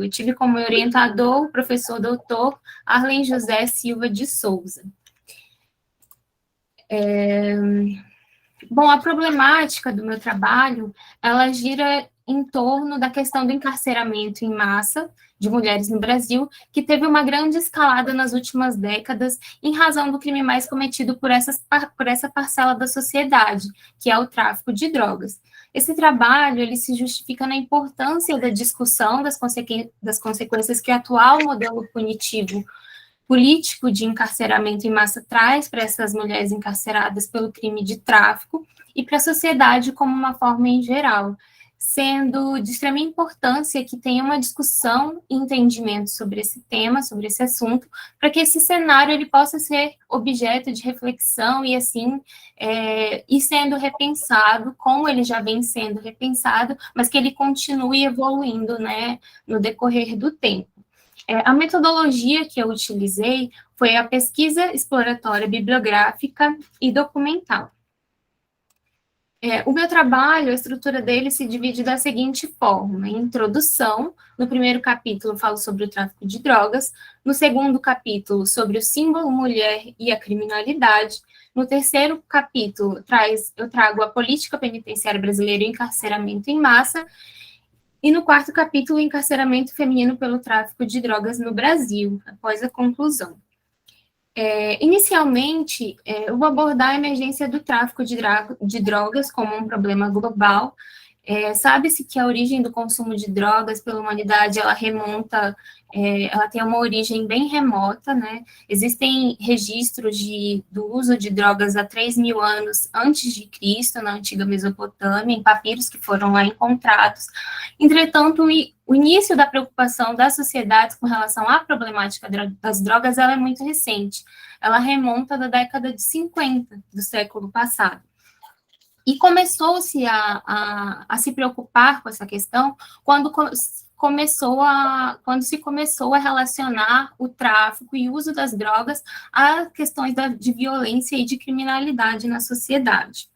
Eu tive como orientador o professor doutor Arlen José Silva de Souza. Bom, a problemática do meu trabalho, ela gira em torno da questão do encarceramento em massa de mulheres no Brasil, que teve uma grande escalada nas últimas décadas, em razão do crime mais cometido por essa parcela da sociedade, que é o tráfico de drogas. Esse trabalho, ele se justifica na importância da discussão das consequências que o atual modelo punitivo político de encarceramento em massa traz para essas mulheres encarceradas pelo crime de tráfico e para a sociedade como uma forma em geral, sendo de extrema importância que tenha uma discussão e entendimento sobre esse tema, sobre esse assunto, para que esse cenário ele possa ser objeto de reflexão e assim ir sendo repensado, como ele já vem sendo repensado, mas que ele continue evoluindo, né, no decorrer do tempo. A metodologia que eu utilizei foi a pesquisa exploratória bibliográfica e documental. O meu trabalho, a estrutura dele se divide da seguinte forma: introdução, no primeiro capítulo eu falo sobre o tráfico de drogas, no segundo capítulo sobre o símbolo mulher e a criminalidade, no terceiro capítulo eu trago a política penitenciária brasileira e o encarceramento em massa, e no quarto capítulo, o encarceramento feminino pelo tráfico de drogas no Brasil, após a conclusão. Inicialmente, eu vou abordar a emergência do tráfico de drogas como um problema global. Sabe-se que a origem do consumo de drogas pela humanidade, ela tem uma origem bem remota, né? Existem registros do uso de drogas há 3.000 anos antes de Cristo, na antiga Mesopotâmia, em papiros que foram lá encontrados. Entretanto, o início da preocupação das sociedades com relação à problemática das drogas, ela é muito recente. Ela remonta da década de 50 do século passado. E começou-se a se preocupar com essa questão quando se começou a relacionar o tráfico e o uso das drogas a questões de violência e de criminalidade na sociedade.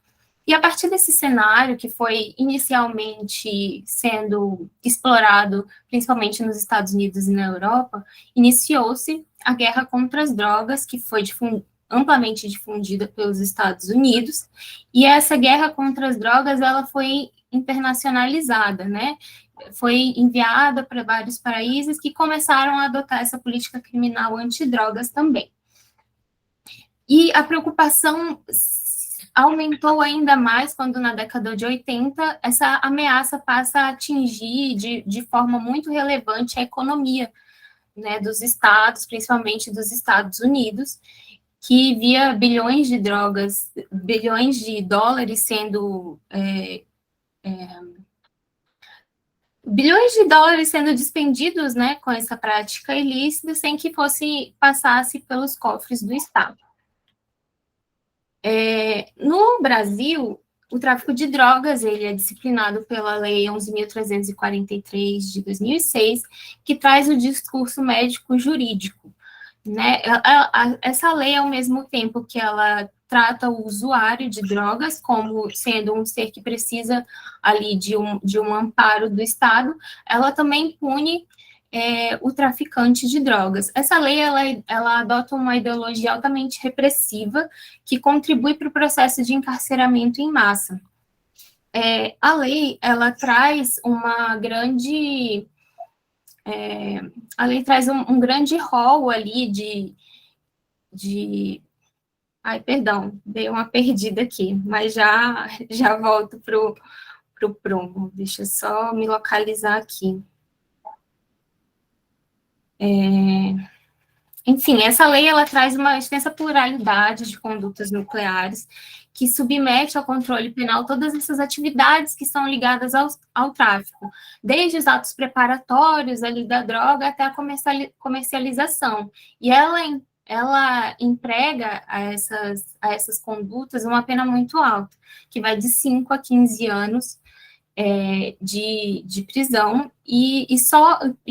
E a partir desse cenário, que foi inicialmente sendo explorado, principalmente nos Estados Unidos e na Europa, iniciou-se a guerra contra as drogas, que foi amplamente difundida pelos Estados Unidos, e essa guerra contra as drogas, ela foi internacionalizada, né? Foi enviada para vários países que começaram a adotar essa política criminal antidrogas também. E a preocupação aumentou ainda mais quando, na década de 80, essa ameaça passa a atingir de forma muito relevante a economia, né, dos estados, principalmente dos Estados Unidos, que via bilhões de dólares sendo despendidos, né, com essa prática ilícita, sem que passasse pelos cofres do Estado. No Brasil, o tráfico de drogas ele é disciplinado pela Lei 11.343 de 2006, que traz o discurso médico-jurídico, né? Essa lei, ao mesmo tempo que ela trata o usuário de drogas como sendo um ser que precisa ali de um amparo do Estado, ela também pune o traficante de drogas. Essa lei, ela adota uma ideologia altamente repressiva que contribui para o processo de encarceramento em massa. A lei, ela traz uma grande... a lei traz um grande rol ali Ai, perdão, dei uma perdida aqui, mas já volto para o prumo. Deixa eu só me localizar aqui. Enfim, essa lei ela traz uma extensa pluralidade de condutas nucleares que submete ao controle penal todas essas atividades que são ligadas ao tráfico, desde os atos preparatórios ali da droga até a comercialização. E ela emprega a essas condutas uma pena muito alta, que vai de 5 a 15 anos de prisão, e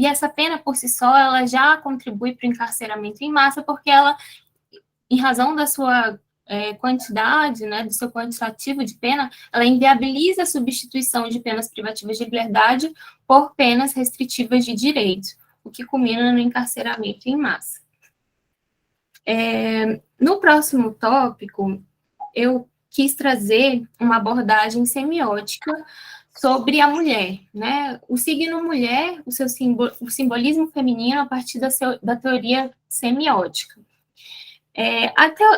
essa pena por si só, ela já contribui para o encarceramento em massa, porque ela, em razão da sua quantidade, né, do seu quantitativo de pena, ela inviabiliza a substituição de penas privativas de liberdade por penas restritivas de direito, o que culmina no encarceramento em massa. No próximo tópico, eu quis trazer uma abordagem semiótica sobre a mulher, né? O signo mulher, o simbolismo feminino a partir da teoria semiótica.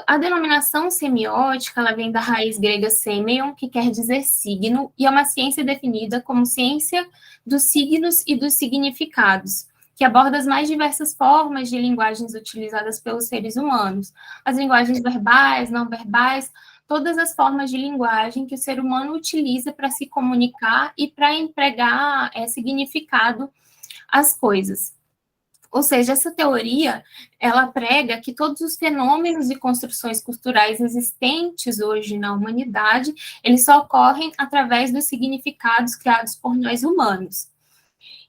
A denominação semiótica, ela vem da raiz grega semeion, que quer dizer signo, e é uma ciência definida como ciência dos signos e dos significados, que aborda as mais diversas formas de linguagens utilizadas pelos seres humanos, as linguagens verbais, não verbais, todas as formas de linguagem que o ser humano utiliza para se comunicar e para empregar significado às coisas. Ou seja, essa teoria, ela prega que todos os fenômenos e construções culturais existentes hoje na humanidade, eles só ocorrem através dos significados criados por nós humanos.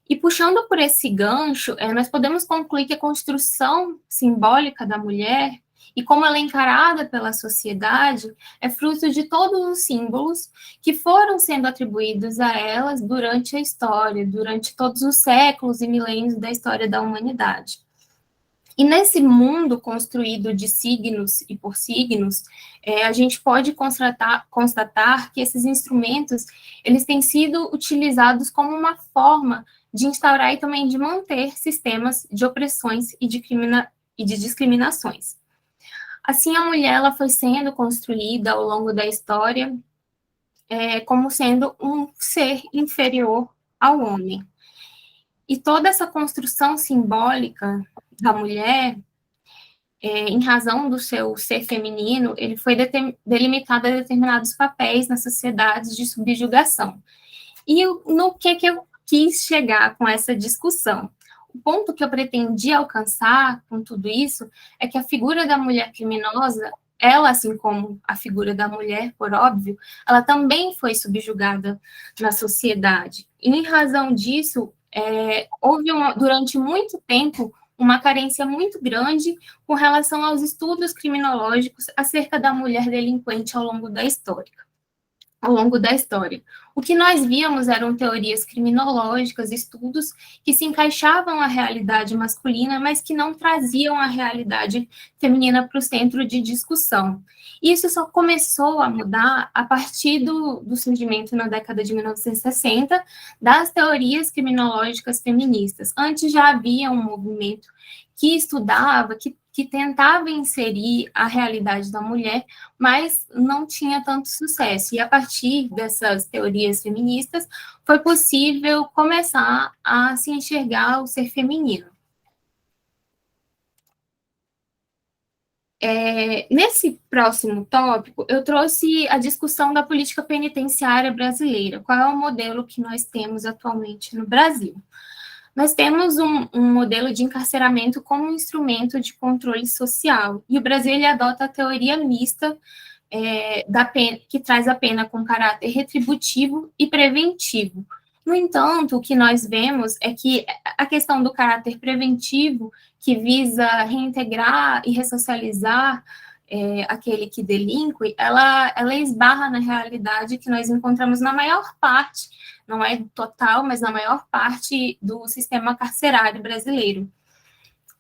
E puxando por esse gancho, nós podemos concluir que a construção simbólica da mulher e como ela é encarada pela sociedade é fruto de todos os símbolos que foram sendo atribuídos a elas durante a história, durante todos os séculos e milênios da história da humanidade. E nesse mundo construído de signos e por signos, a gente pode constatar que esses instrumentos, eles têm sido utilizados como uma forma de instaurar e também de manter sistemas de opressões e de discriminações. Assim, a mulher ela foi sendo construída ao longo da história como sendo um ser inferior ao homem. E toda essa construção simbólica da mulher, em razão do seu ser feminino, ele foi delimitado a determinados papéis nas sociedades de subjugação. E no que eu quis chegar com essa discussão? O ponto que eu pretendi alcançar com tudo isso é que a figura da mulher criminosa, ela, assim como a figura da mulher, por óbvio, ela também foi subjugada na sociedade. E, em razão disso, houve, durante muito tempo, uma carência muito grande com relação aos estudos criminológicos acerca da mulher delinquente ao longo da história. O que nós víamos eram teorias criminológicas, estudos que se encaixavam à realidade masculina, mas que não traziam a realidade feminina para o centro de discussão. Isso só começou a mudar a partir do surgimento na década de 1960 das teorias criminológicas feministas. Antes já havia um movimento que estudava, que tentava inserir a realidade da mulher, mas não tinha tanto sucesso. E a partir dessas teorias feministas, foi possível começar a se enxergar o ser feminino. Nesse próximo tópico, eu trouxe a discussão da política penitenciária brasileira. Qual é o modelo que nós temos atualmente no Brasil? Nós temos um modelo de encarceramento como um instrumento de controle social, e o Brasil ele adota a teoria mista da pena, que traz a pena com caráter retributivo e preventivo. No entanto, o que nós vemos é que a questão do caráter preventivo, que visa reintegrar e ressocializar aquele que delinque, ela esbarra na realidade que nós encontramos na maior parte, não é total, mas na maior parte do sistema carcerário brasileiro.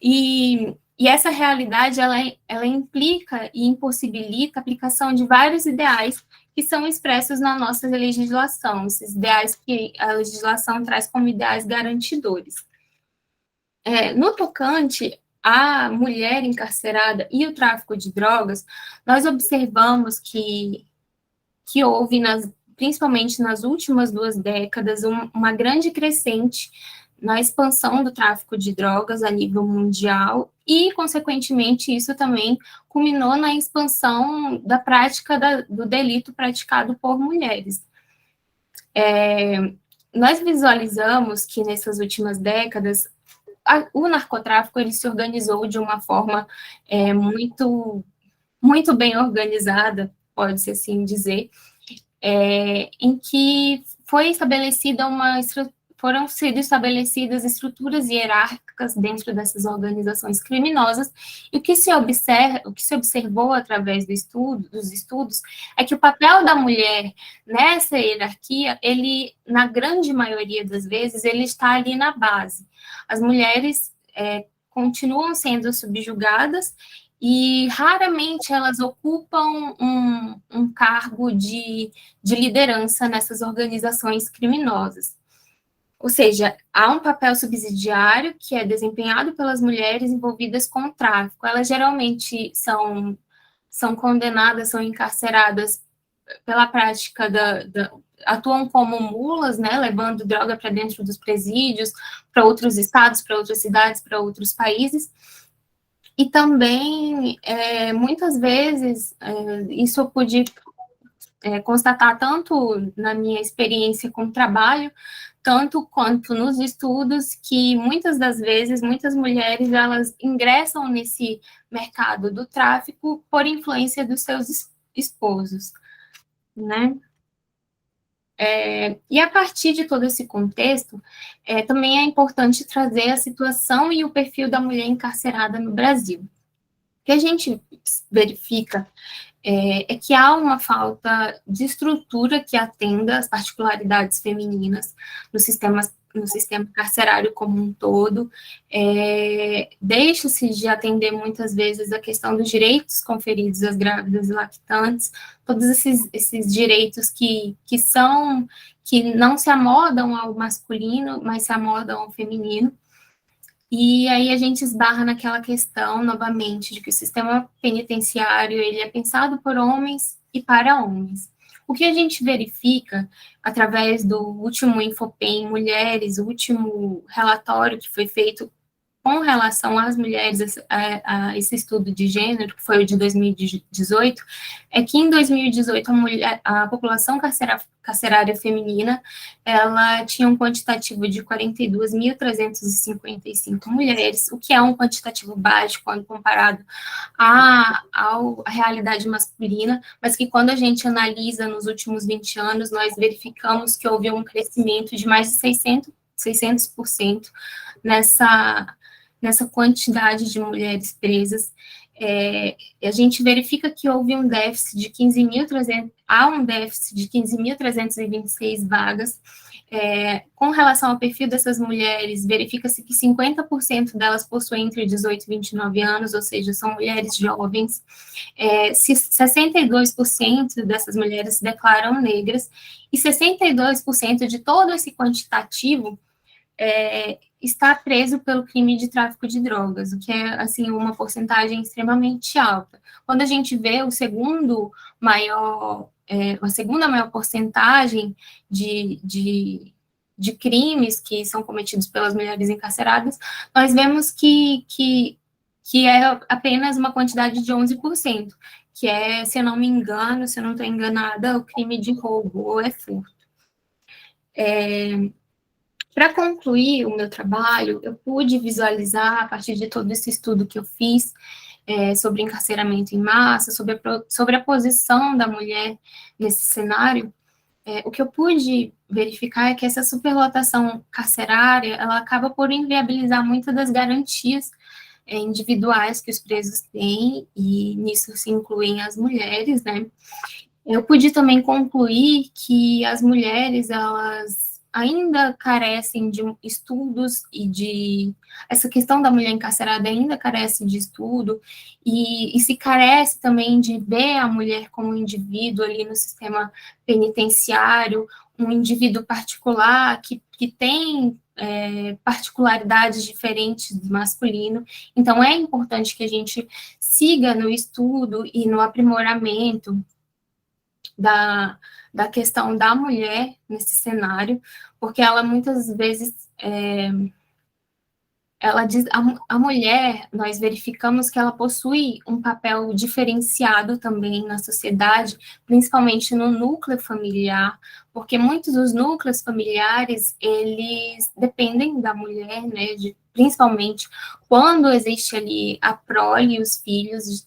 E essa realidade, ela implica e impossibilita a aplicação de vários ideais que são expressos na nossa legislação, esses ideais que a legislação traz como ideais garantidores. No tocante à mulher encarcerada e o tráfico de drogas, nós observamos que houve, principalmente nas últimas 2 décadas, uma grande crescente na expansão do tráfico de drogas a nível mundial e, consequentemente, isso também culminou na expansão da prática do delito praticado por mulheres. Nós visualizamos que, nessas últimas décadas, o narcotráfico ele se organizou de uma forma muito, muito bem organizada, pode-se assim dizer, em que foi estabelecida foram sendo estabelecidas estruturas hierárquicas dentro dessas organizações criminosas, e o que se observou através dos estudos, é que o papel da mulher nessa hierarquia, ele, na grande maioria das vezes, ele está ali na base. As mulheres continuam sendo subjugadas e raramente elas ocupam um cargo de liderança nessas organizações criminosas. Ou seja, há um papel subsidiário que é desempenhado pelas mulheres envolvidas com o tráfico. Elas geralmente são condenadas, são encarceradas pela prática atuam como mulas, né, levando droga para dentro dos presídios, para outros estados, para outras cidades, para outros países. E também, muitas vezes, isso eu pude constatar tanto na minha experiência com o trabalho, tanto quanto nos estudos, que muitas das vezes, muitas mulheres, elas ingressam nesse mercado do tráfico por influência dos seus esposos, né? E a partir de todo esse contexto, também é importante trazer a situação e o perfil da mulher encarcerada no Brasil. O que a gente verifica é que há uma falta de estrutura que atenda às particularidades femininas no sistema carcerário como um todo, deixa-se de atender muitas vezes a questão dos direitos conferidos às grávidas e lactantes, todos esses direitos que não se amodam ao masculino, mas se amodam ao feminino. E aí a gente esbarra naquela questão, novamente, de que o sistema penitenciário ele é pensado por homens e para homens. O que a gente verifica, através do último Infopem Mulheres, o último relatório que foi feito com relação às mulheres, a esse estudo de gênero, que foi o de 2018, é que em 2018 a população carcerária feminina, ela tinha um quantitativo de 42.355 mulheres, o que é um quantitativo baixo quando comparado à realidade masculina, mas que quando a gente analisa nos últimos 20 anos, nós verificamos que houve um crescimento de mais de 600% nessa quantidade de mulheres presas. A gente verifica que houve um déficit de 15.326 vagas. Com relação ao perfil dessas mulheres, verifica-se que 50% delas possuem entre 18 e 29 anos, ou seja, são mulheres jovens. 62% dessas mulheres se declaram negras, e 62% de todo esse quantitativo está preso pelo crime de tráfico de drogas, o que é, assim, uma porcentagem extremamente alta. Quando a gente vê a segunda maior porcentagem de crimes que são cometidos pelas mulheres encarceradas, nós vemos que é apenas uma quantidade de 11%, que é, se eu não me engano, se eu não estou enganada, o crime de roubo ou furto. Para concluir o meu trabalho, eu pude visualizar, a partir de todo esse estudo que eu fiz, sobre encarceramento em massa, sobre a posição da mulher nesse cenário, o que eu pude verificar é que essa superlotação carcerária, ela acaba por inviabilizar muitas das garantias individuais que os presos têm, e nisso se incluem as mulheres, né? Eu pude também concluir que as mulheres, elas ainda carecem de estudos essa questão da mulher encarcerada ainda carece de estudo, e se carece também de ver a mulher como um indivíduo ali no sistema penitenciário, um indivíduo particular que tem particularidades diferentes do masculino. Então, é importante que a gente siga no estudo e no aprimoramento da questão da mulher nesse cenário, porque ela muitas vezes, ela diz, a mulher, nós verificamos que ela possui um papel diferenciado também na sociedade, principalmente no núcleo familiar, porque muitos dos núcleos familiares, eles dependem da mulher, né, principalmente quando existe ali a prole e os filhos,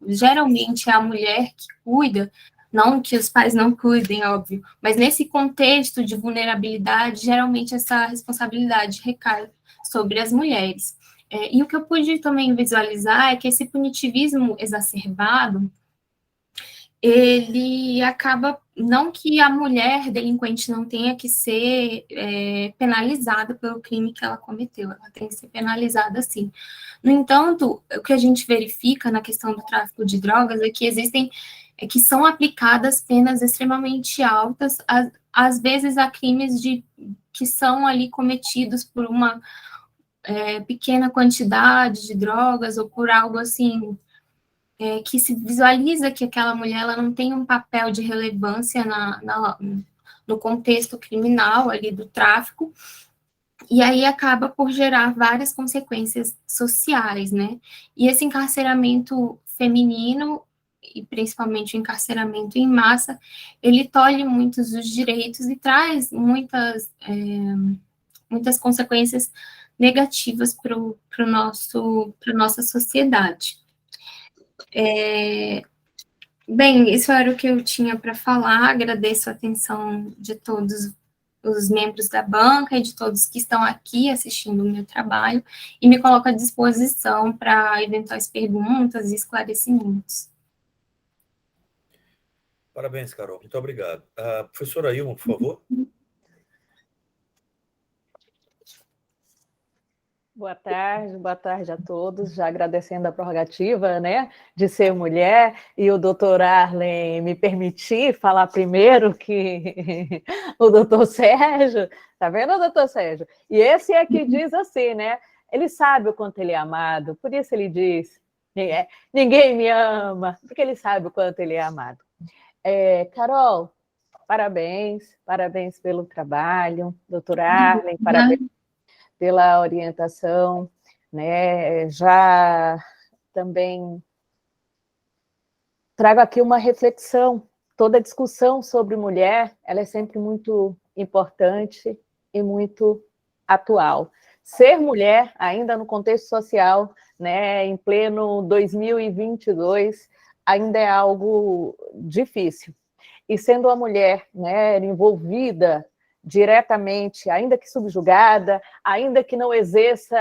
geralmente é a mulher que cuida, Não que os pais não cuidem, óbvio, mas nesse contexto de vulnerabilidade, geralmente essa responsabilidade recai sobre as mulheres. E o que eu pude também visualizar é que esse punitivismo exacerbado, ele acaba, não que a mulher delinquente não tenha que ser penalizada pelo crime que ela cometeu, ela tem que ser penalizada sim. No entanto, o que a gente verifica na questão do tráfico de drogas é que que são aplicadas penas extremamente altas, às vezes a crimes que são ali cometidos por uma pequena quantidade de drogas ou por algo assim, que se visualiza que aquela mulher ela não tem um papel de relevância no contexto criminal ali do tráfico, e aí acaba por gerar várias consequências sociais, né? E esse encarceramento feminino, e principalmente o encarceramento em massa, ele tolhe muitos dos direitos e traz muitas consequências negativas para nossa sociedade. Bem, isso era o que eu tinha para falar. Agradeço a atenção de todos os membros da banca e de todos que estão aqui assistindo o meu trabalho e me coloco à disposição para eventuais perguntas e esclarecimentos. Parabéns, Carol. Muito obrigado. Professora Ilma, por favor. Boa tarde a todos, já agradecendo a prerrogativa, né, de ser mulher, e o doutor Arlen me permitir falar primeiro que o doutor Sérgio, tá vendo, doutor Sérgio? E esse é que diz assim, né, ele sabe o quanto ele é amado, por isso ele diz, ninguém me ama, porque ele sabe o quanto ele é amado. Carol, parabéns pelo trabalho, doutor Arlen, parabéns pela orientação, né? Já também trago aqui uma reflexão. Toda discussão sobre mulher, ela é sempre muito importante e muito atual. Ser mulher, ainda no contexto social, né, em pleno 2022, ainda é algo difícil. E sendo a mulher, né, envolvida diretamente, ainda que subjugada, ainda que não exerça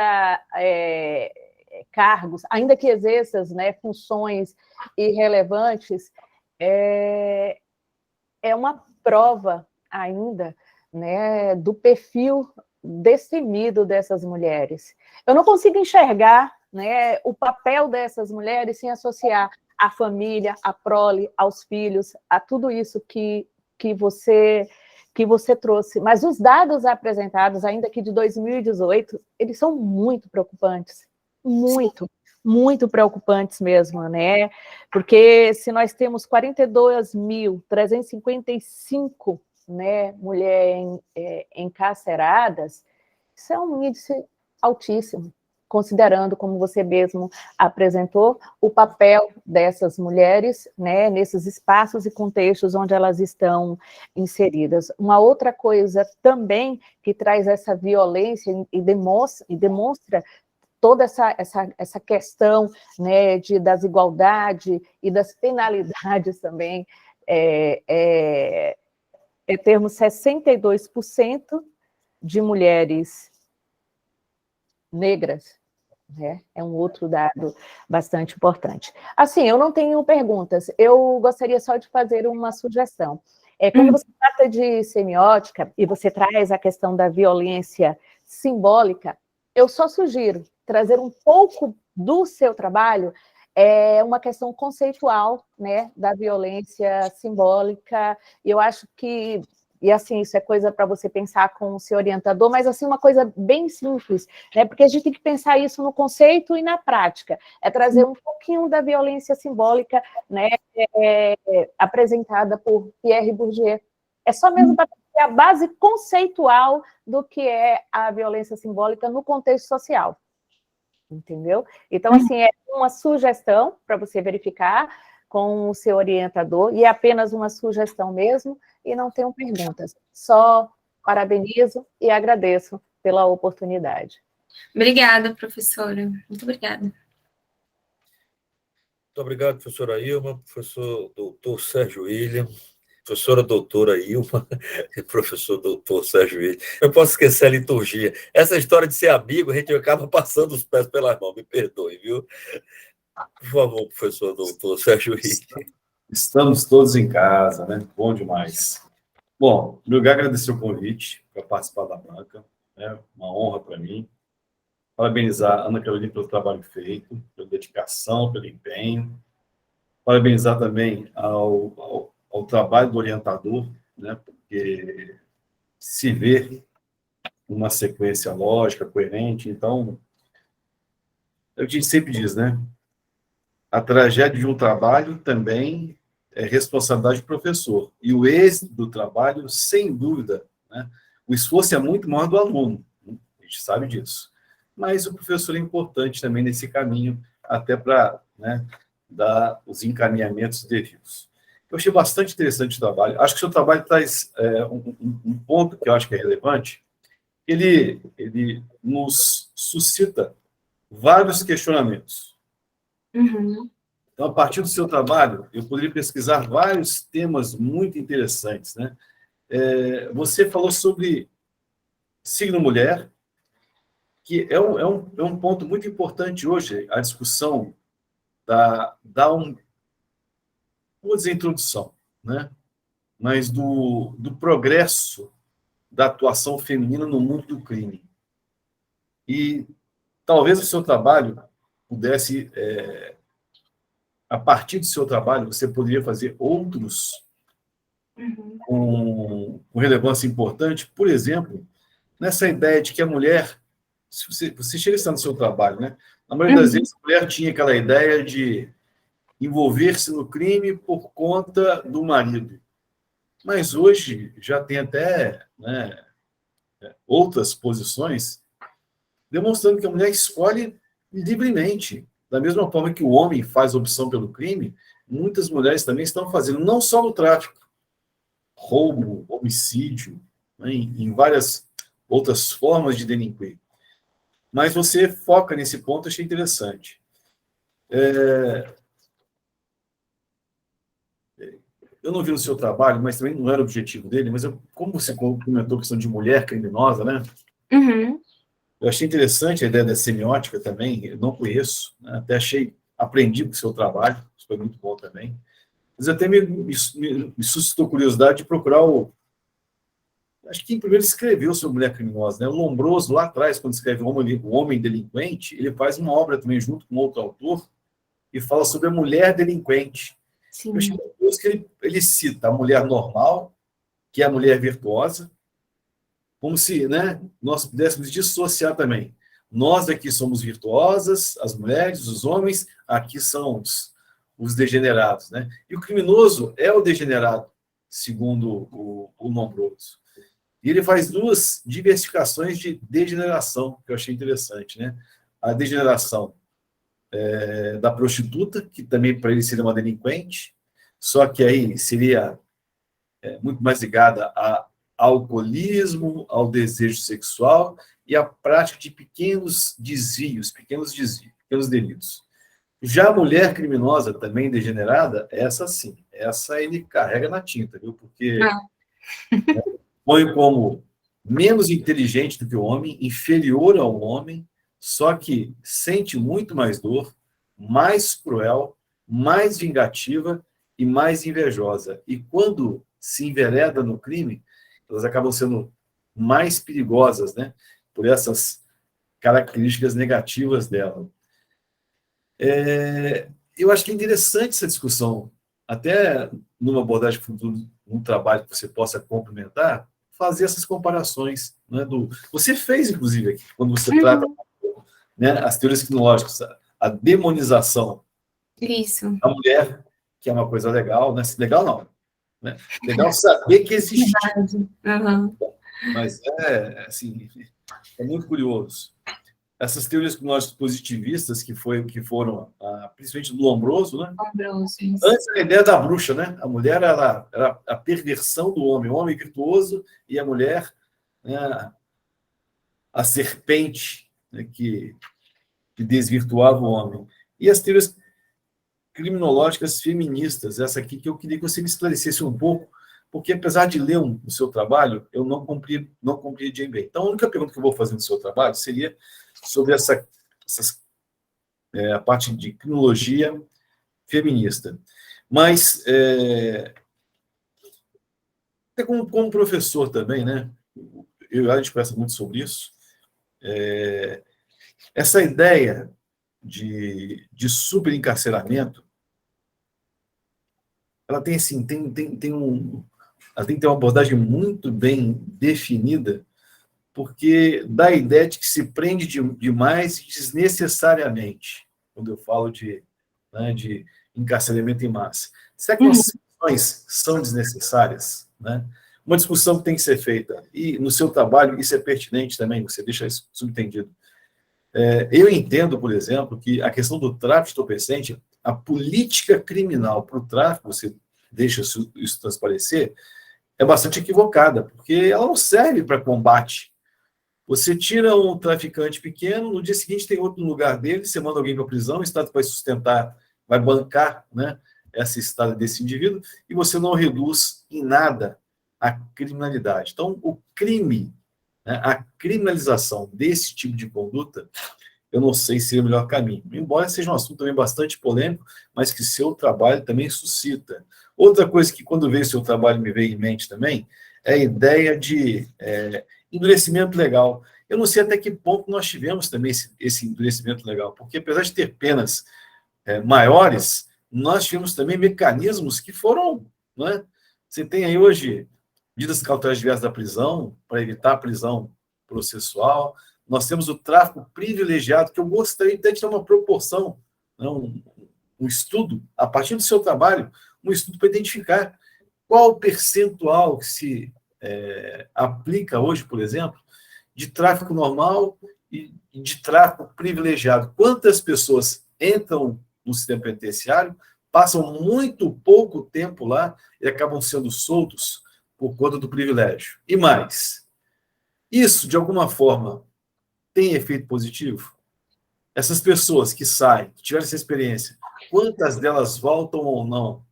cargos, ainda que exerça, né, funções irrelevantes, é uma prova ainda, né, do perfil destemido dessas mulheres. Eu não consigo enxergar, né, o papel dessas mulheres sem associar à família, à prole, aos filhos, a tudo isso que você trouxe. Mas os dados apresentados, ainda que de 2018, eles são muito preocupantes, muito preocupantes mesmo, né? Porque se nós temos 42.355, né, mulheres encarceradas, isso é um índice altíssimo, considerando, como você mesmo apresentou, o papel dessas mulheres, né, nesses espaços e contextos onde elas estão inseridas. Uma outra coisa também que traz essa violência e demonstra toda essa questão, né, de desigualdade e das penalidades também, termos 62% de mulheres negras, né? É um outro dado bastante importante. Assim, eu não tenho perguntas, eu gostaria só de fazer uma sugestão. Quando você trata de semiótica e você traz a questão da violência simbólica, eu só sugiro trazer um pouco do seu trabalho uma questão conceitual, né, da violência simbólica. Eu acho que, e assim, isso é coisa para você pensar com o seu orientador, mas assim, uma coisa bem simples, né, porque a gente tem que pensar isso no conceito e na prática, trazer um pouquinho da violência simbólica, né, apresentada por Pierre Bourdieu. É só mesmo para ter a base conceitual do que é a violência simbólica no contexto social. Entendeu? Então, assim, é uma sugestão para você verificar com o seu orientador, e é apenas uma sugestão mesmo, e não tenho perguntas. Só parabenizo e agradeço pela oportunidade. Obrigada, professora. Muito obrigada. Muito obrigado, professora Ilma, professor doutor Sérgio William, professora doutora Ilma, e professor doutor Sérgio William. Eu posso esquecer a liturgia. Essa história de ser amigo, a gente acaba passando os pés pelas mãos, me perdoe, viu? Por favor, professor doutor Sérgio William. Estamos todos em casa, né? Bom demais. Bom, em lugar de agradecer o convite para participar da banca, né? Uma honra para mim. Parabenizar a Ana Carolina pelo trabalho feito, pela dedicação, pelo empenho. Parabenizar também ao trabalho do orientador, né? Porque se vê uma sequência lógica, coerente. Então, é o que a gente sempre diz, né? A tragédia de um trabalho também é responsabilidade do professor. E o êxito do trabalho, sem dúvida, né? O esforço é muito maior do aluno, a gente sabe disso. Mas o professor é importante também nesse caminho, até para, né, dar os encaminhamentos devidos. Eu achei bastante interessante o trabalho. Acho que o seu trabalho traz um ponto que eu acho que é relevante. Ele nos suscita vários questionamentos. Uhum. Então, a partir do seu trabalho, eu poderia pesquisar vários temas muito interessantes, né? Você falou sobre signo mulher, que é um ponto muito importante hoje, a discussão vou dizer introdução, né? Mas do progresso da atuação feminina no mundo do crime. E talvez o seu trabalho pudesse, a partir do seu trabalho, você poderia fazer outros com relevância importante, por exemplo, nessa ideia de que a mulher, se você chega a estar no seu trabalho, né? Na maioria das vezes, a mulher tinha aquela ideia de envolver-se no crime por conta do marido. Mas hoje já tem até, né, outras posições demonstrando que a mulher escolhe livremente. Da mesma forma que o homem faz opção pelo crime, muitas mulheres também estão fazendo, não só no tráfico, roubo, homicídio, né, em várias outras formas de delinquir. Mas você foca nesse ponto, achei interessante. Eu não vi no seu trabalho, mas também não era o objetivo dele, mas como você comentou a questão de mulher criminosa, né? Uhum. Eu achei interessante a ideia da semiótica também, eu não conheço, né? Até aprendi com o seu trabalho, isso foi muito bom também. Mas até me suscitou curiosidade de procurar acho que quem primeiro escreveu sobre mulher criminosa, né? O Lombroso, lá atrás, quando escreve O Homem Delinquente, ele faz uma obra também junto com outro autor e fala sobre a mulher delinquente. Sim. Eu achei curioso que ele cita a mulher normal, que é a mulher virtuosa, como se, né, nós pudéssemos dissociar também. Nós aqui somos virtuosas, as mulheres, os homens, aqui são os degenerados, né? E o criminoso é o degenerado, segundo o Lombroso. E ele faz duas diversificações de degeneração, que eu achei interessante, né? A degeneração da prostituta, que também para ele seria uma delinquente, só que aí seria muito mais ligada ao alcoolismo, ao desejo sexual e à prática de pequenos desvios, pequenos delitos. Já a mulher criminosa, também degenerada, essa sim, essa ele carrega na tinta, viu? Porque põe como menos inteligente do que o homem, inferior ao homem, só que sente muito mais dor, mais cruel, mais vingativa e mais invejosa. E quando se envereda no crime, elas acabam sendo mais perigosas, né? Por essas características negativas dela. Eu acho que é interessante essa discussão, até numa abordagem futura, num trabalho que você possa complementar, fazer essas comparações, né, você fez, inclusive, aqui, quando você trata, né, as teorias crinológicas, a demonização Isso. da mulher, que é uma coisa legal, né? Legal não, né? Legal saber que existe. Uhum. Mas assim, é muito curioso. Essas teorias crinológicas positivistas que foram, principalmente do Lombroso, né? Lombroso, Antes a ideia da bruxa, né? A mulher era a perversão do homem, o homem virtuoso e a mulher, né, a serpente, né, que desvirtuava o homem. E as teorias criminológicas feministas, essa aqui que eu queria que você me esclarecesse um pouco, porque apesar de ler o seu trabalho, eu não compreendi bem. Então, a única pergunta que eu vou fazer no seu trabalho seria sobre a parte de criminologia feminista. Mas, como professor também, né? A gente conversa muito sobre isso. Essa ideia de superencarceramento, ela tem assim, ela tem que ter uma abordagem muito bem definida, porque dá a ideia de que se prende demais desnecessariamente, quando eu falo de encarceramento em massa. Será que as sanções são desnecessárias? Né? Uma discussão que tem que ser feita, e no seu trabalho isso é pertinente também, você deixa isso subentendido. Eu entendo, por exemplo, que a questão do tráfico de entorpecente, a política criminal para o tráfico, você deixa isso transparecer, é bastante equivocada, porque ela não serve para combate. Você tira um traficante pequeno, no dia seguinte tem outro no lugar dele, você manda alguém para a prisão, o Estado vai sustentar, vai bancar, né, essa estada desse indivíduo, e você não reduz em nada a criminalidade. Então, o crime, né, a criminalização desse tipo de conduta, eu não sei se é o melhor caminho. Embora seja um assunto também bastante polêmico, mas que seu trabalho também suscita. Outra coisa que, quando veio o seu trabalho, me veio em mente também, é a ideia de endurecimento legal. Eu não sei até que ponto nós tivemos também esse endurecimento legal, porque apesar de ter penas maiores, nós tivemos também mecanismos que foram... Né? Você tem aí hoje medidas cautelares diversas da prisão, para evitar a prisão processual. Nós temos o tráfico privilegiado, que eu gostaria de ter uma proporção, né, um estudo, a partir do seu trabalho, um estudo para identificar qual o percentual que se aplica hoje, por exemplo, de tráfico normal e de tráfico privilegiado. Quantas pessoas entram no sistema penitenciário, passam muito pouco tempo lá e acabam sendo soltos por conta do privilégio. E mais, isso, de alguma forma, tem efeito positivo? Essas pessoas que saem, que tiveram essa experiência, quantas delas voltam ou não?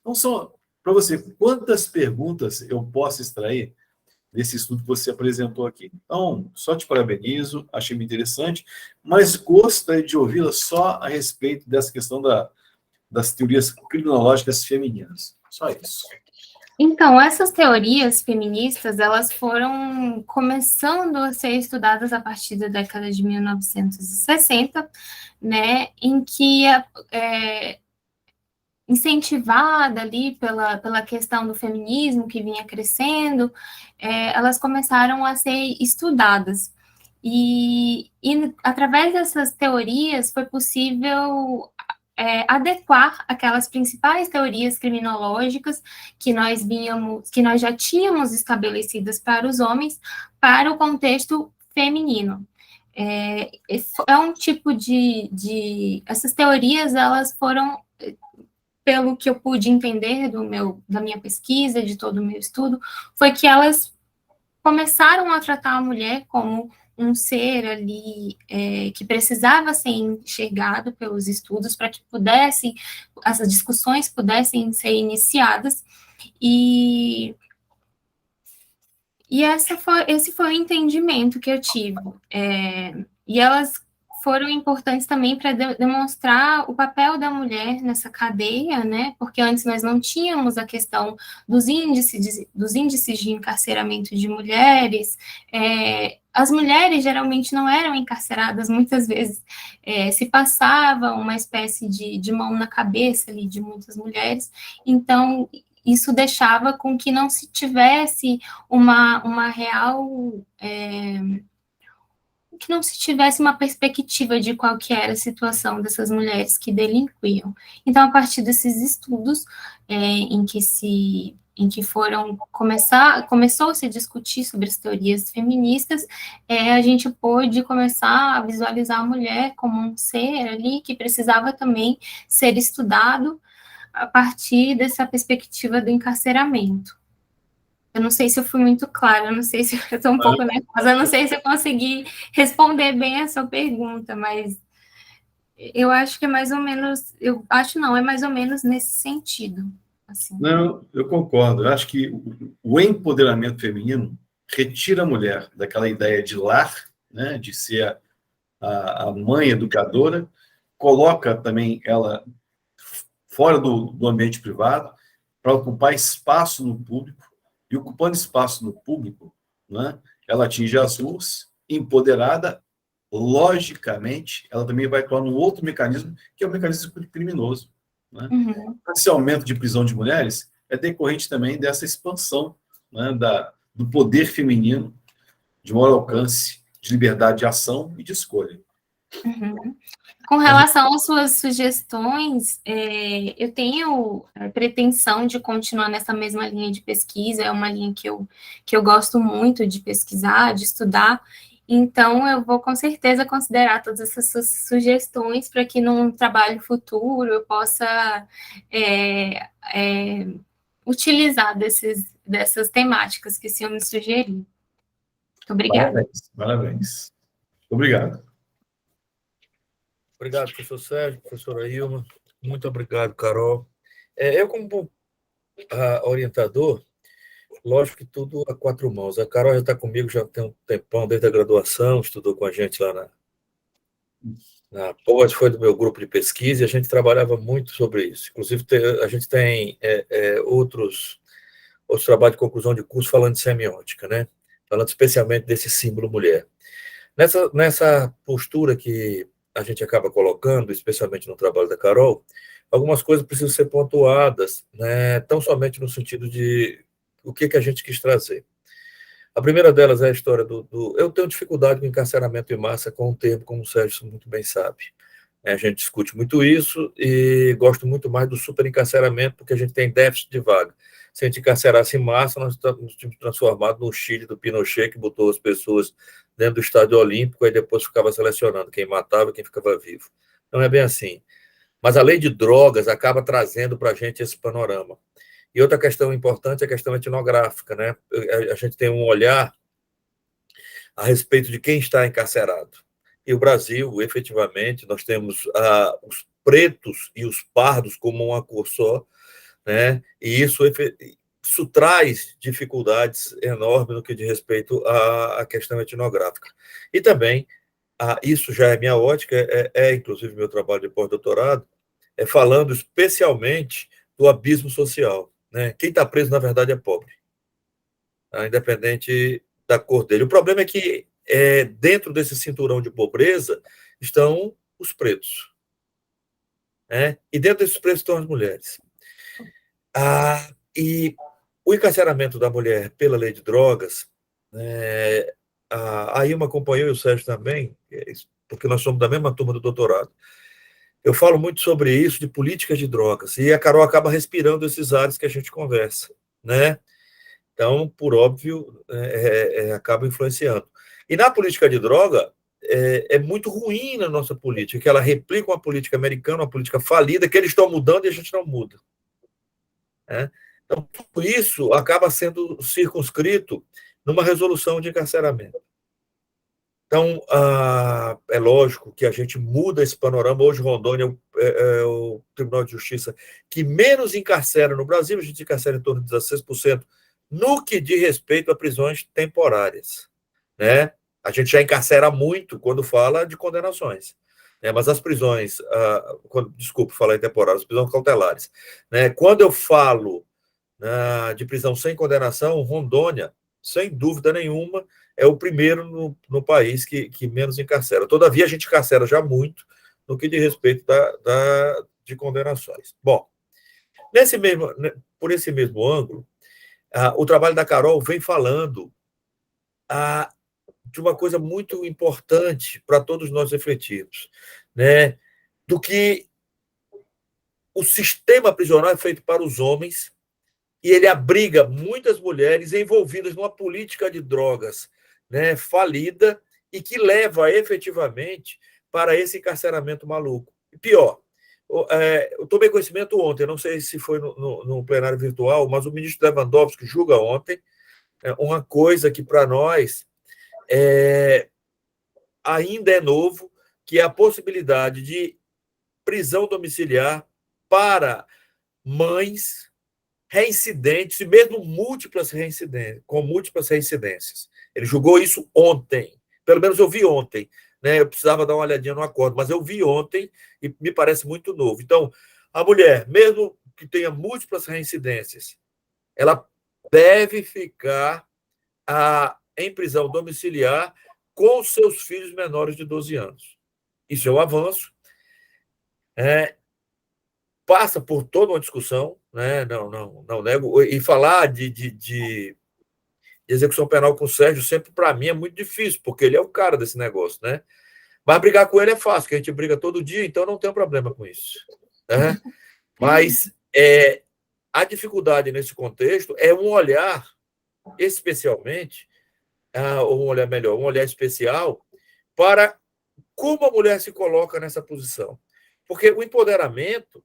Não são, para você, quantas perguntas eu posso extrair desse estudo que você apresentou aqui? Então, só te parabenizo, achei muito interessante, mas gostaria de ouvi-la só a respeito dessa questão das teorias criminológicas femininas. Só isso. Então, essas teorias feministas, elas foram começando a ser estudadas a partir da década de 1960, né, em que, incentivada ali pela questão do feminismo que vinha crescendo, elas começaram a ser estudadas. E através dessas teorias foi possível adequar aquelas principais teorias criminológicas que nós já tínhamos estabelecidas para os homens, para o contexto feminino. É um tipo essas teorias, elas foram, pelo que eu pude entender da minha pesquisa, de todo o meu estudo, foi que elas começaram a tratar a mulher como um ser ali que precisava ser enxergado pelos estudos para que essas discussões pudessem ser iniciadas, e esse foi o entendimento que eu tive. E elas foram importantes também para demonstrar o papel da mulher nessa cadeia, né? Porque antes nós não tínhamos a questão dos índices de encarceramento de mulheres. As mulheres geralmente não eram encarceradas, muitas vezes se passava uma espécie de mão na cabeça ali de muitas mulheres. Então, isso deixava com que não se tivesse uma real... que não se tivesse uma perspectiva de qual que era a situação dessas mulheres que delinquiam. Então, a partir desses estudos em que começou a se discutir sobre as teorias feministas, a gente pôde começar a visualizar a mulher como um ser ali que precisava também ser estudado a partir dessa perspectiva do encarceramento. Eu não sei se eu fui muito clara, eu não sei se eu estou um pouco nervosa, eu não sei se eu consegui responder bem a sua pergunta, mas... Eu acho que é mais ou menos, eu acho não, é mais ou menos nesse sentido. Assim. Não, eu concordo. Eu acho que o empoderamento feminino retira a mulher daquela ideia de lar, né, de ser a mãe educadora, coloca também ela fora do ambiente privado para ocupar espaço no público, e ocupando espaço no público, né, ela atinge as ruas, empoderada, logicamente, ela também vai atuar num outro mecanismo, que é o mecanismo criminoso. Né? Uhum. Esse aumento de prisão de mulheres é decorrente também dessa expansão, né, do poder feminino, de maior alcance, de liberdade de ação e de escolha. Uhum. Com relação às suas sugestões, eu tenho a pretensão de continuar nessa mesma linha de pesquisa, é uma linha que eu gosto muito de pesquisar, de estudar, então eu vou com certeza considerar todas essas suas sugestões para que num trabalho futuro eu possa utilizar dessas temáticas que o senhor me sugeriu. Muito obrigada. Parabéns. Obrigado. Obrigado, professor Sérgio, professora Ilma. Muito obrigado, Carol. Eu, como orientador, lógico que tudo a quatro mãos. A Carol já está comigo já tem um tempão, desde a graduação, estudou com a gente lá na pós, foi do meu grupo de pesquisa, e a gente trabalhava muito sobre isso. Inclusive, a gente tem outros trabalhos de conclusão de curso falando de semiótica, né? Falando especialmente desse símbolo mulher. Nessa postura que a gente acaba colocando, especialmente no trabalho da Carol, algumas coisas precisam ser pontuadas, né? Tão somente no sentido de o que a gente quis trazer. A primeira delas é a história Eu tenho dificuldade com encarceramento em massa com o termo, como o Sérgio muito bem sabe. A gente discute muito isso e gosto muito mais do superencarceramento, porque a gente tem déficit de vaga. Se a gente encarcerasse em massa, nós estamos transformados no Chile do Pinochet, que botou as pessoas dentro do estádio olímpico e depois ficava selecionando quem matava e quem ficava vivo. Não é bem assim. Mas a lei de drogas acaba trazendo para a gente esse panorama. E outra questão importante é a questão etnográfica, né? A gente tem um olhar a respeito de quem está encarcerado. E o Brasil, efetivamente, nós temos os pretos e os pardos como uma cor só, né? E isso traz dificuldades enormes no que diz respeito à questão etnográfica. E também, isso já é minha ótica, inclusive meu trabalho de pós-doutorado, falando especialmente do abismo social. Né? Quem está preso, na verdade, é pobre, independente da cor dele. O problema é que dentro desse cinturão de pobreza estão os pretos. Né? E dentro desses pretos estão as mulheres. E o encarceramento da mulher pela lei de drogas, a Ilma acompanhou e o Sérgio também, porque nós somos da mesma turma do doutorado. Eu falo muito sobre isso, de políticas de drogas, e a Carol acaba respirando esses ares que a gente conversa, né? Então, por óbvio, acaba influenciando. E na política de droga, é muito ruim na nossa política, que ela replica uma política americana, uma política falida, que eles estão mudando e a gente não muda. Né? Então, tudo isso acaba sendo circunscrito numa resolução de encarceramento. Então, é lógico que a gente muda esse panorama. Hoje, Rondônia é o Tribunal de Justiça que menos encarcera no Brasil, a gente encarcera em torno de 16%, no que diz respeito a prisões temporárias. Né? A gente já encarcera muito quando fala de condenações. Né? Mas as prisões, desculpe falar em temporárias, as prisões cautelares. Né? Quando eu falo de prisão sem condenação, Rondônia, sem dúvida nenhuma, é o primeiro no país que menos encarcera. Todavia, a gente encarcera já muito no que diz respeito de condenações. Bom, por esse mesmo ângulo, o trabalho da Carol vem falando de uma coisa muito importante para todos nós refletirmos, né? Do que o sistema prisional é feito para os homens e ele abriga muitas mulheres envolvidas numa política de drogas, né, falida e que leva efetivamente para esse encarceramento maluco. E pior, eu tomei conhecimento ontem, não sei se foi no plenário virtual, mas o ministro Lewandowski julga ontem uma coisa que para nós ainda é novo, que é a possibilidade de prisão domiciliar para mães reincidentes e mesmo com múltiplas reincidências. Ele julgou isso ontem. Pelo menos eu vi ontem. Né? Eu precisava dar uma olhadinha no acordo, mas eu vi ontem e me parece muito novo. Então, a mulher, mesmo que tenha múltiplas reincidências, ela deve ficar em prisão domiciliar com seus filhos menores de 12 anos. Isso é um avanço. Passa por toda uma discussão, né? Não nego. E falar de execução penal com o Sérgio sempre, para mim, é muito difícil, porque ele é o cara desse negócio, né? Mas brigar com ele é fácil, porque a gente briga todo dia, então não tem problema com isso. Né? Mas a dificuldade nesse contexto é um olhar, especialmente, ou um olhar melhor, um olhar especial para como a mulher se coloca nessa posição. Porque o empoderamento,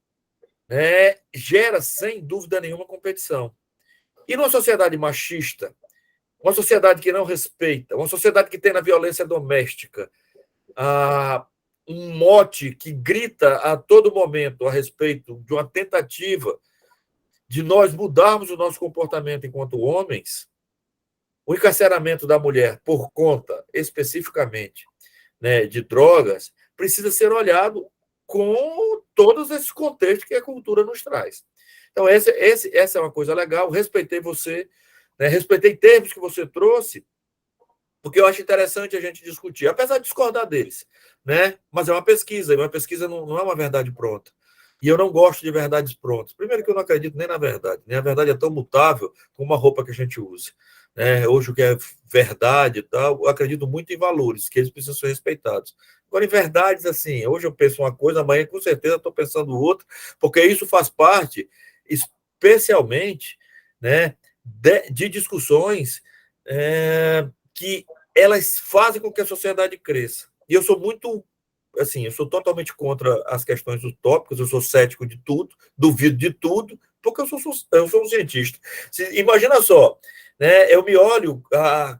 né, gera, sem dúvida nenhuma, competição. E numa sociedade machista, uma sociedade que não respeita, uma sociedade que tem na violência doméstica um mote que grita a todo momento a respeito de uma tentativa de nós mudarmos o nosso comportamento enquanto homens, o encarceramento da mulher por conta, especificamente, né, de drogas, precisa ser olhado com todos esses contextos que a cultura nos traz. Então, essa é uma coisa legal. Respeitei você, né, respeitei termos que você trouxe, porque eu acho interessante a gente discutir, apesar de discordar deles, né? Mas é uma pesquisa, e uma pesquisa não é uma verdade pronta. E eu não gosto de verdades prontas. Primeiro que eu não acredito nem na verdade, nem a verdade é tão mutável como a roupa que a gente usa. Né? Hoje o que é verdade e tal, eu acredito muito em valores, que eles precisam ser respeitados. Agora, em verdades, assim, hoje eu penso uma coisa, amanhã com certeza estou pensando outra, porque isso faz parte, especialmente, né, de discussões que elas fazem com que a sociedade cresça. E eu sou muito, assim, eu sou totalmente contra as questões utópicas, eu sou cético de tudo, duvido de tudo, porque eu sou um cientista. Imagina só, né, eu me olho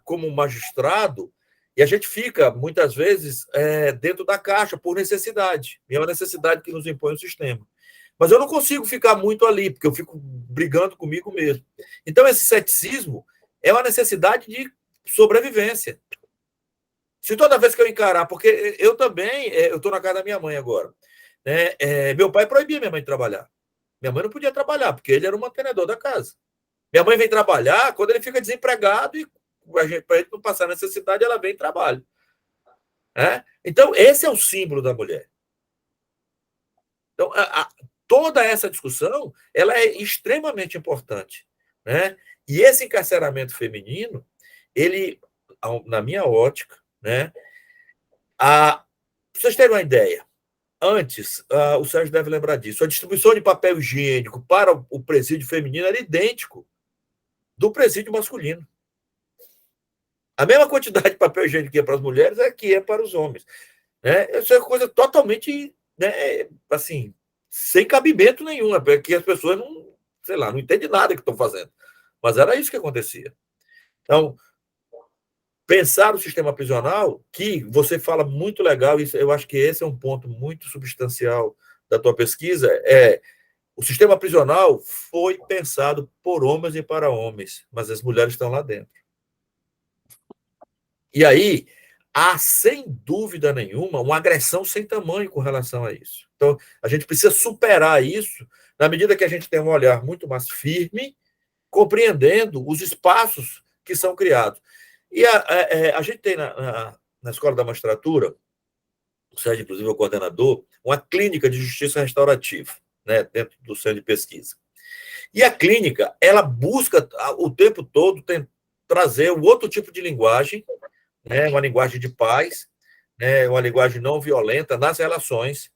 como magistrado e a gente fica, muitas vezes, dentro da caixa por necessidade. E é uma necessidade que nos impõe o sistema. Mas eu não consigo ficar muito ali, porque eu fico brigando comigo mesmo. Então, esse ceticismo é uma necessidade de sobrevivência. Se toda vez que eu encarar, porque eu também, eu estou na casa da minha mãe agora, né? Meu pai proibia minha mãe de trabalhar. Minha mãe não podia trabalhar, porque ele era o mantenedor da casa. Minha mãe vem trabalhar quando ele fica desempregado e para ele não passar necessidade, ela vem e trabalha. Então, esse é o símbolo da mulher. Então, toda essa discussão ela é extremamente importante. Né? E esse encarceramento feminino, ele, na minha ótica, né, para vocês terem uma ideia, antes, o Sérgio deve lembrar disso, a distribuição de papel higiênico para o presídio feminino era idêntico do presídio masculino. A mesma quantidade de papel higiênico que é para as mulheres é que é para os homens. Né? Isso é uma coisa totalmente, né, assim, sem cabimento nenhum, porque as pessoas não, sei lá, não entendem nada que estão fazendo. Mas era isso que acontecia. Então, pensar o sistema prisional, que você fala muito legal, e eu acho que esse é um ponto muito substancial da tua pesquisa, o sistema prisional foi pensado por homens e para homens, mas as mulheres estão lá dentro. E aí, há, sem dúvida nenhuma, uma agressão sem tamanho com relação a isso. Então, a gente precisa superar isso na medida que a gente tem um olhar muito mais firme, compreendendo os espaços que são criados. E a gente tem na Escola da Magistratura, o Sérgio, inclusive, é o coordenador, uma clínica de justiça restaurativa, né, dentro do centro de pesquisa. E a clínica, ela busca o tempo todo trazer um outro tipo de linguagem, né, uma linguagem de paz, né, uma linguagem não violenta nas relações,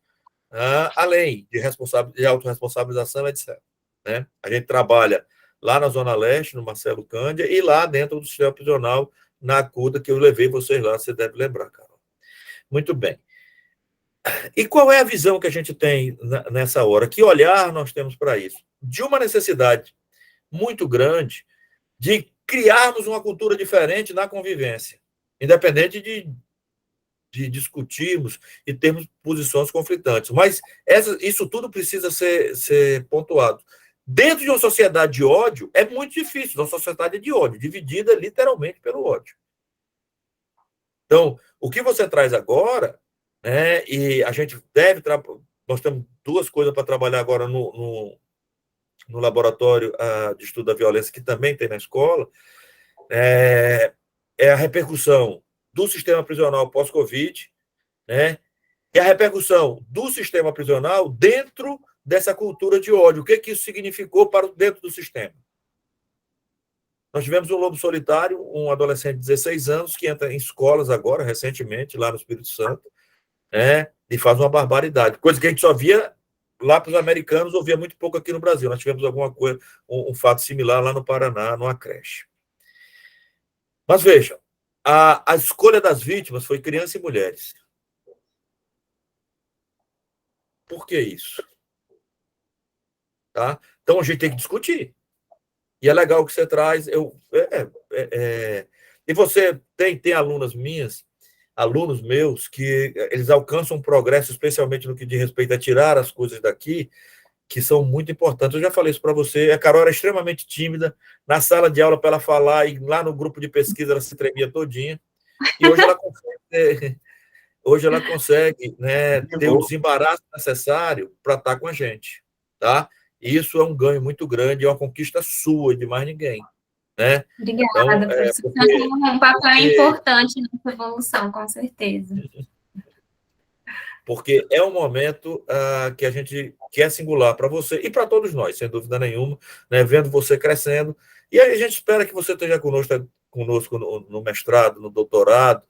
além de autorresponsabilização, etc. Né? A gente trabalha lá na Zona Leste, no Marcelo Cândia, e lá dentro do sistema prisional, na Acuda, que eu levei vocês lá, você deve lembrar, Carol. Muito bem. E qual é a visão que a gente tem nessa hora? Que olhar nós temos para isso? De uma necessidade muito grande de criarmos uma cultura diferente na convivência, independente de de discutirmos e termos posições conflitantes. Mas isso tudo precisa ser pontuado. Dentro de uma sociedade de ódio, é muito difícil, uma sociedade de ódio, dividida literalmente pelo ódio. Então, o que você traz agora, né, e a gente deve... Nós temos duas coisas para trabalhar agora no laboratório de estudo da violência, que também tem na escola, é a repercussão do sistema prisional pós-Covid, né, e a repercussão do sistema prisional dentro dessa cultura de ódio. O que isso significou para dentro do sistema? Nós tivemos um lobo solitário, um adolescente de 16 anos, que entra em escolas agora, recentemente, lá no Espírito Santo, né, e faz uma barbaridade. Coisa que a gente só via lá para os americanos, ouvia muito pouco aqui no Brasil. Nós tivemos alguma coisa, um fato similar lá no Paraná, numa creche. Mas vejam, a escolha das vítimas foi crianças e mulheres. Por que isso? Tá? Então a gente tem que discutir. E é legal que você traz. E você tem alunas minhas, alunos meus, que eles alcançam um progresso, especialmente no que diz respeito a tirar as coisas daqui, que são muito importantes. Eu já falei isso para você. A Carol era extremamente tímida. Na sala de aula, para ela falar, e lá no grupo de pesquisa, ela se tremia todinha. E hoje ela consegue, né, ter o desembaraço necessário para estar com a gente. Tá? E isso é um ganho muito grande, é uma conquista sua, de mais ninguém. Né? Obrigada, Então, professor. Você tem um papel importante nessa evolução, com certeza. Porque é um momento que a gente quer singular para você e para todos nós, sem dúvida nenhuma, né, vendo você crescendo. E aí a gente espera que você esteja conosco no mestrado, no doutorado,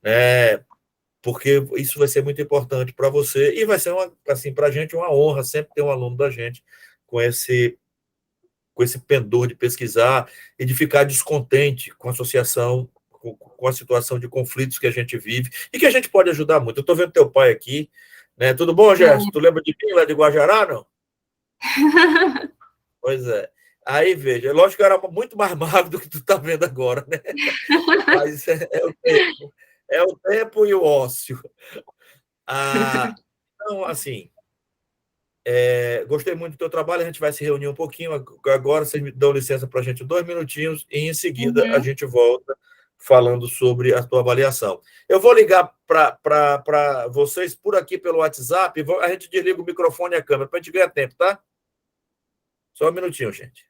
né, porque isso vai ser muito importante para você e vai ser, assim, para a gente uma honra sempre ter um aluno da gente com esse pendor de pesquisar e de ficar descontente com a associação, com a situação de conflitos que a gente vive e que a gente pode ajudar muito. Eu estou vendo teu pai aqui, né? Tudo bom, Gerson? Tu lembra de mim lá de Guajará, não? Pois é. Aí, veja, é lógico que eu era muito mais magro do que tu está vendo agora, né? Mas é o tempo e o ócio. Então, assim, gostei muito do teu trabalho, a gente vai se reunir um pouquinho agora, vocês me dão licença para a gente 2 minutinhos e em seguida a gente volta falando sobre a tua avaliação. Eu vou ligar para vocês por aqui pelo WhatsApp, a gente desliga o microfone e a câmera para a gente ganhar tempo, tá? Só um minutinho, gente.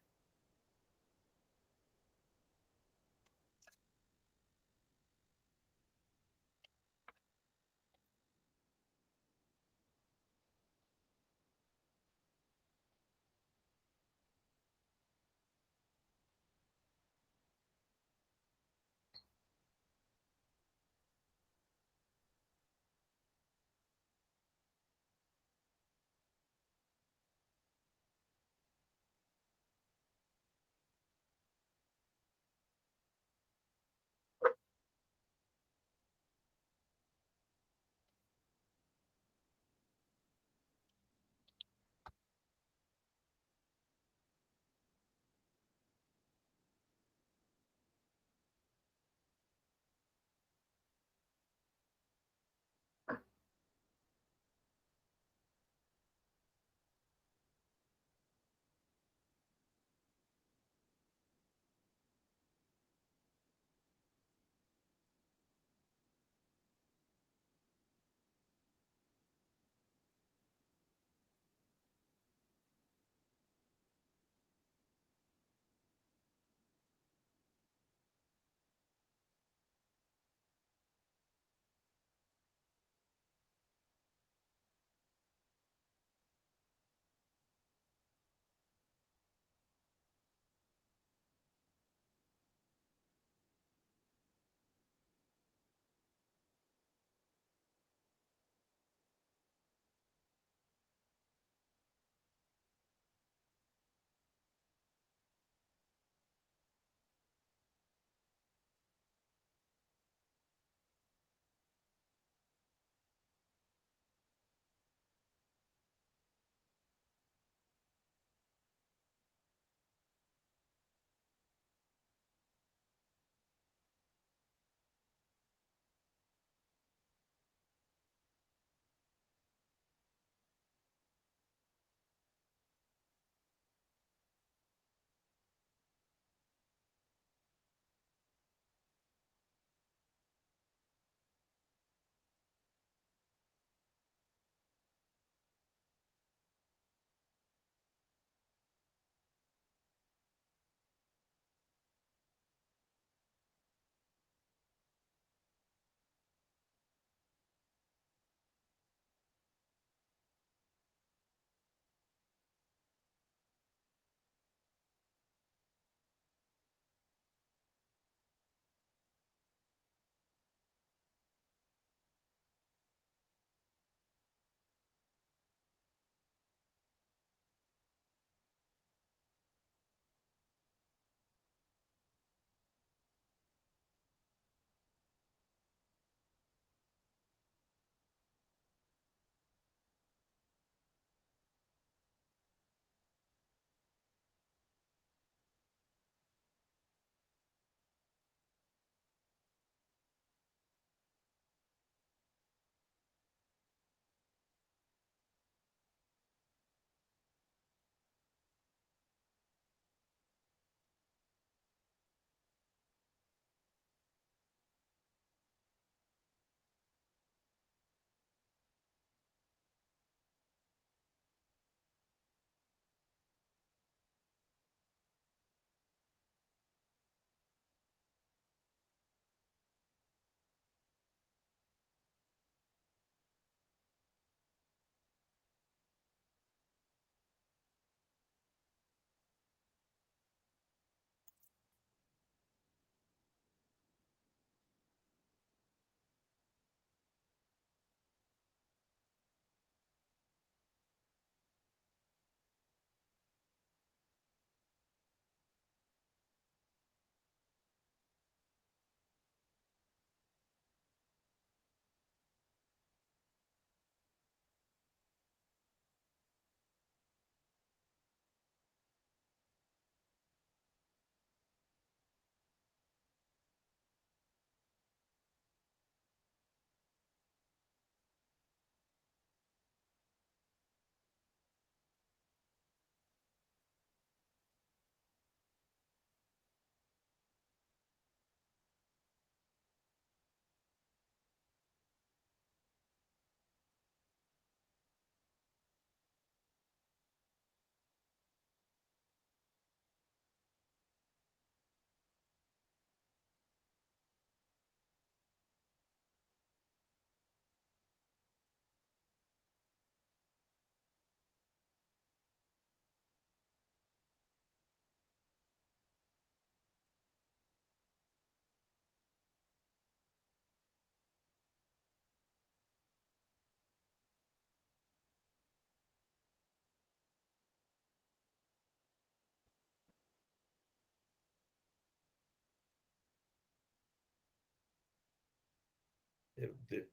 Meu Deus.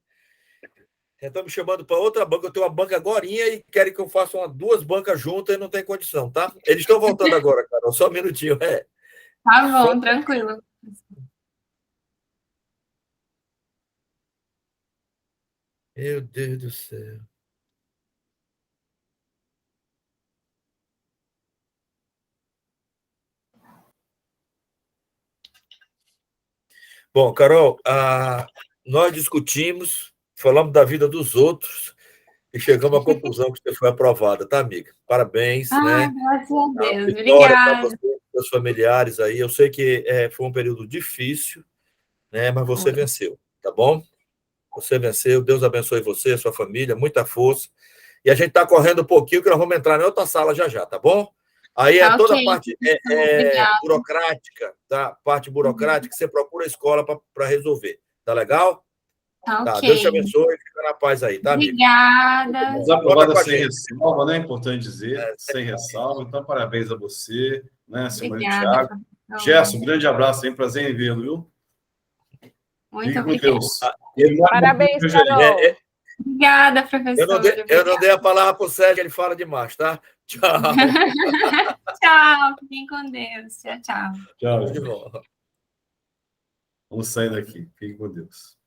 Estão me chamando para outra banca. Eu tenho uma banca agorinha e querem que eu faça duas bancas juntas e não tem condição, tá? Eles estão voltando agora, Carol. Só um minutinho. Tá bom, tranquilo. Meu Deus do céu. Bom, Carol, nós discutimos, falamos da vida dos outros e chegamos à conclusão que você foi aprovada, tá, amiga? Parabéns, né? Graças a Deus. Vitória para Obrigada. você e para os familiares aí. Eu sei que foi um período difícil, né? Mas você venceu, tá bom? Você venceu. Deus abençoe você, sua família, muita força. E a gente está correndo um pouquinho, que nós vamos entrar em outra sala já, tá bom? Aí Tá toda a ok. parte burocrática, tá? Parte burocrática, você procura a escola para resolver. Tá legal? Tá Tá, ok. Deus te abençoe e fica na paz aí, tá, amigo? Obrigada. Desaprovada com a sem gente. ressalva, né? Importante dizer, sem ressalva. Então, parabéns a você, né, Simone e Obrigada, Thiago. professor. Gerson, um grande abraço, hein? Prazer em vê-lo, viu? Muito Fique com obrigada. Deus. Parabéns, Carol. Obrigada, professora. Eu não dei a palavra para o Sérgio, ele fala demais, tá? Tchau. Tchau, fiquem com Deus. Tchau, tchau. Tchau. Tudo de bom. Vamos sair daqui. Fique com Deus.